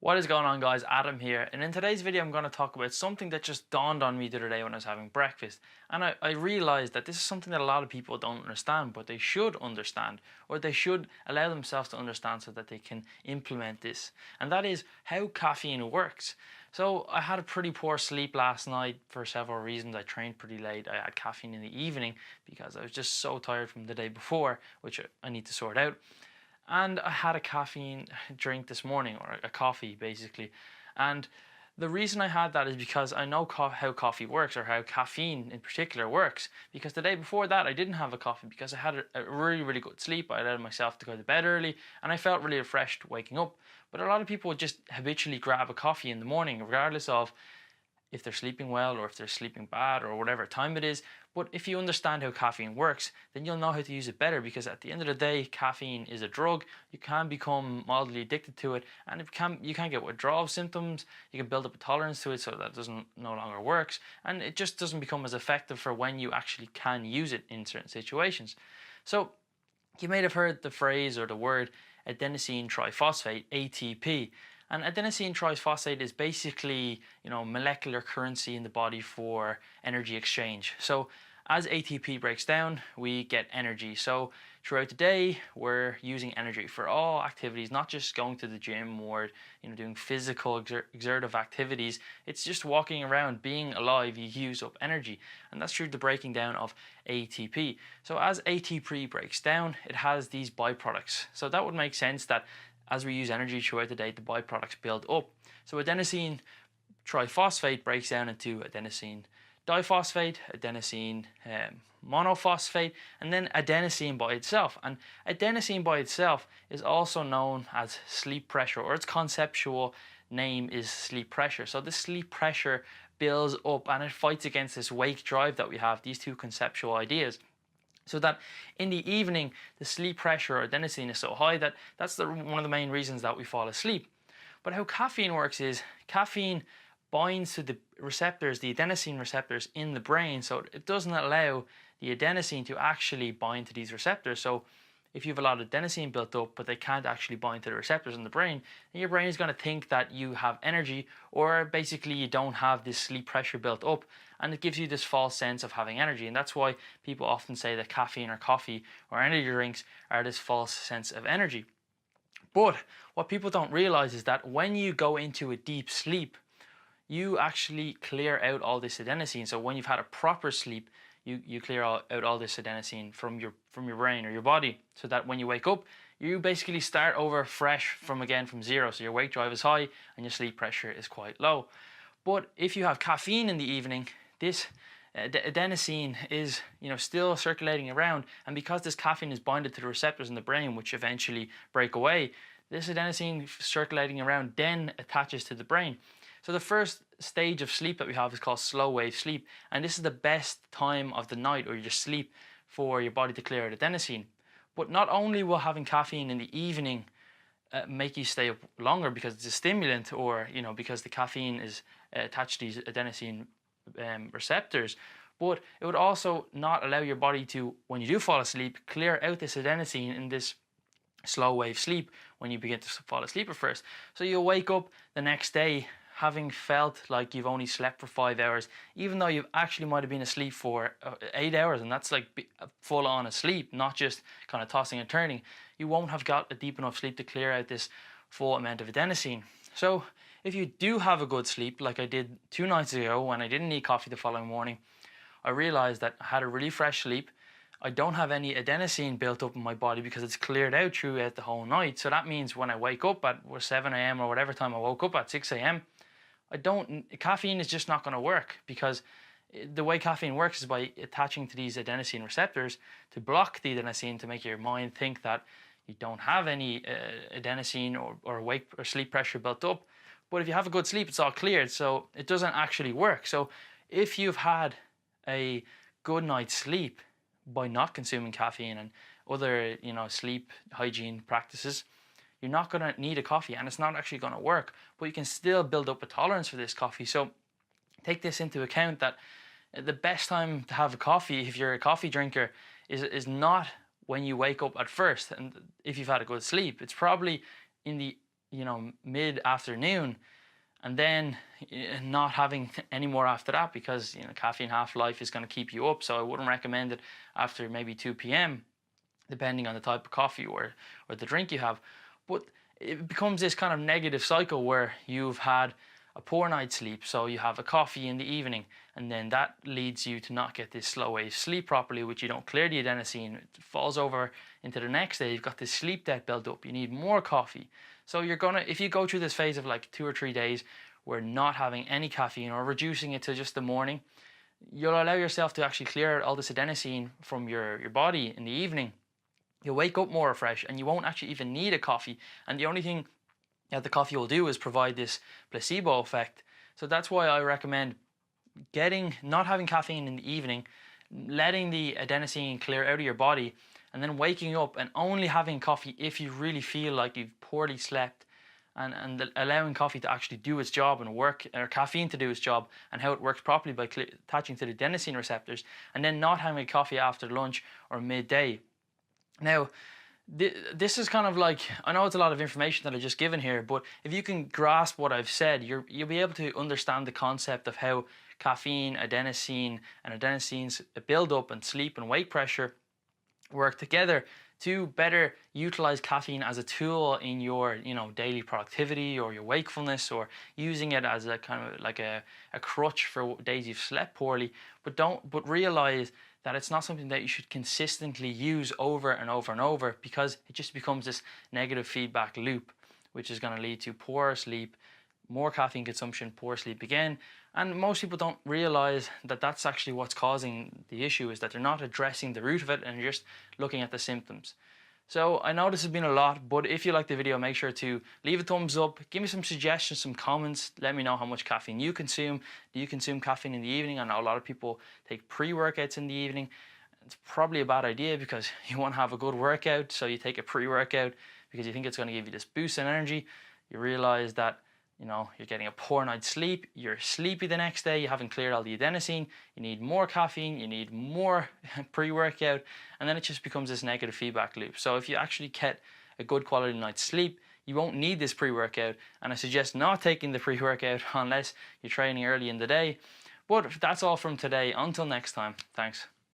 What is going on, guys? Adam here, and in today's video I'm going to talk about something that just dawned on me the other day when I was having breakfast, and I realized that this is something that a lot of people don't understand, but they should understand, or they should allow themselves to understand so that they can implement this, and that is how caffeine works. So I had a pretty poor sleep last night for several reasons. I trained pretty late. I had caffeine in the evening because I was just so tired from the day before, which I need to sort out. And I had a caffeine drink this morning, or a coffee basically. And the reason I had that is because I know how coffee works, or how caffeine in particular works. Because the day before that I didn't have a coffee because I had a really good sleep. I allowed myself to go to bed early and I felt really refreshed waking up. But a lot of people just habitually grab a coffee in the morning regardless of if they're sleeping well or if they're sleeping bad or whatever time it is. But if you understand how caffeine works, then you'll know how to use it better, because at the end of the day, caffeine is a drug. You can become mildly addicted to it, and you can get withdrawal symptoms. You can build up a tolerance to it so that it no longer works, and it just doesn't become as effective for when you actually can use it in certain situations. So you may have heard the phrase or the word adenosine triphosphate, ATP. And adenosine triphosphate is basically, molecular currency in the body for energy exchange. So as ATP breaks down, we get energy. So throughout the day, we're using energy for all activities, not just going to the gym or doing physical exertive activities. It's just walking around, being alive, you use up energy. And that's through the breaking down of ATP. So as ATP breaks down, it has these byproducts. So that would make sense that as we use energy throughout the day, the byproducts build up. So adenosine triphosphate breaks down into adenosine diphosphate, adenosine monophosphate, and then adenosine by itself. And adenosine by itself is also known as sleep pressure, or its conceptual name is sleep pressure. So this sleep pressure builds up and it fights against this wake drive that we have, these two conceptual ideas. So that in the evening, the sleep pressure or adenosine is so high that that's one of the main reasons that we fall asleep. But how caffeine works is caffeine binds to the receptors, the adenosine receptors in the brain, so it doesn't allow the adenosine to actually bind to these receptors. So if you have a lot of adenosine built up but they can't actually bind to the receptors in the brain, then your brain is going to think that you have energy, or basically you don't have this sleep pressure built up, and it gives you this false sense of having energy. And that's why people often say that caffeine or coffee or energy drinks are this false sense of energy. But what people don't realize is that when you go into a deep sleep, you actually clear out all this adenosine. So when you've had a proper sleep, you clear out all this adenosine from your brain or your body, so that when you wake up, you basically start over fresh from zero. So your wake drive is high and your sleep pressure is quite low. But if you have caffeine in the evening, this adenosine is still circulating around, and because this caffeine is binded to the receptors in the brain, which eventually break away, this adenosine circulating around then attaches to the brain. So the first stage of sleep that we have is called slow wave sleep, and this is the best time of the night or your sleep for your body to clear out adenosine. But not only will having caffeine in the evening make you stay up longer because it's a stimulant, or because the caffeine is attached to these adenosine receptors, but it would also not allow your body to, when you do fall asleep, clear out this adenosine in this slow wave sleep when you begin to fall asleep at first. So you'll wake up the next day having felt like you've only slept for 5 hours, even though you actually might have been asleep for 8 hours, and that's like full on asleep, not just kind of tossing and turning. You won't have got a deep enough sleep to clear out this full amount of adenosine. So if you do have a good sleep, like I did 2 nights ago when I didn't need coffee the following morning, I realized that I had a really fresh sleep. I don't have any adenosine built up in my body because it's cleared out throughout the whole night. So that means when I wake up at 7 a.m. or whatever time I woke up at 6 a.m., caffeine is just not going to work, because the way caffeine works is by attaching to these adenosine receptors to block the adenosine, to make your mind think that you don't have any adenosine or wake or sleep pressure built up. But if you have a good sleep, it's all cleared, so it doesn't actually work. So if you've had a good night's sleep by not consuming caffeine and other sleep hygiene practices, you're not going to need a coffee, and it's not actually going to work, but you can still build up a tolerance for this coffee. So take this into account, that the best time to have a coffee, if you're a coffee drinker, is not when you wake up at first and if you've had a good sleep. It's probably in the mid-afternoon, and then not having any more after that, because caffeine half-life is going to keep you up. So I wouldn't recommend it after maybe 2 p.m. depending on the type of coffee or the drink you have. But it becomes this kind of negative cycle where you've had a poor night's sleep, so you have a coffee in the evening, and then that leads you to not get this slow wave sleep properly, which you don't clear the adenosine. It falls over into the next day. You've got this sleep debt built up. You need more coffee. So if you go through this phase of like 2 or 3 days where not having any caffeine or reducing it to just the morning, you'll allow yourself to actually clear all this adenosine from your body in the evening. You'll wake up more refreshed, and you won't actually even need a coffee. And the only thing that the coffee will do is provide this placebo effect. So that's why I recommend not having caffeine in the evening, letting the adenosine clear out of your body, and then waking up and only having coffee if you really feel like you've poorly slept, and allowing coffee to actually do its job and work, or caffeine to do its job and how it works properly by attaching to the adenosine receptors, and then not having coffee after lunch or midday. Now, this is kind of like, I know it's a lot of information that I've just given here, but if you can grasp what I've said, you'll be able to understand the concept of how caffeine, adenosine, and adenosine's build-up and sleep and wake pressure work together to better utilize caffeine as a tool in your daily productivity or your wakefulness, or using it as a kind of like a crutch for days you've slept poorly. But realize that it's not something that you should consistently use over and over and over, because it just becomes this negative feedback loop, which is going to lead to poor sleep, more caffeine consumption, poor sleep again. And most people don't realize that that's actually what's causing the issue, is that they're not addressing the root of it and just looking at the symptoms. So I know this has been a lot, but if you like the video, make sure to leave a thumbs up, give me some suggestions, some comments, let me know how much caffeine you consume. Do you consume caffeine in the evening? I know a lot of people take pre-workouts in the evening. It's probably a bad idea, because you want to have a good workout, so you take a pre-workout because you think it's going to give you this boost in energy. You realize that you're getting a poor night's sleep, you're sleepy the next day, you haven't cleared all the adenosine, you need more caffeine, you need more pre-workout, and then it just becomes this negative feedback loop. So if you actually get a good quality night's sleep, you won't need this pre-workout, and I suggest not taking the pre-workout unless you're training early in the day. But that's all from today. Until next time, thanks.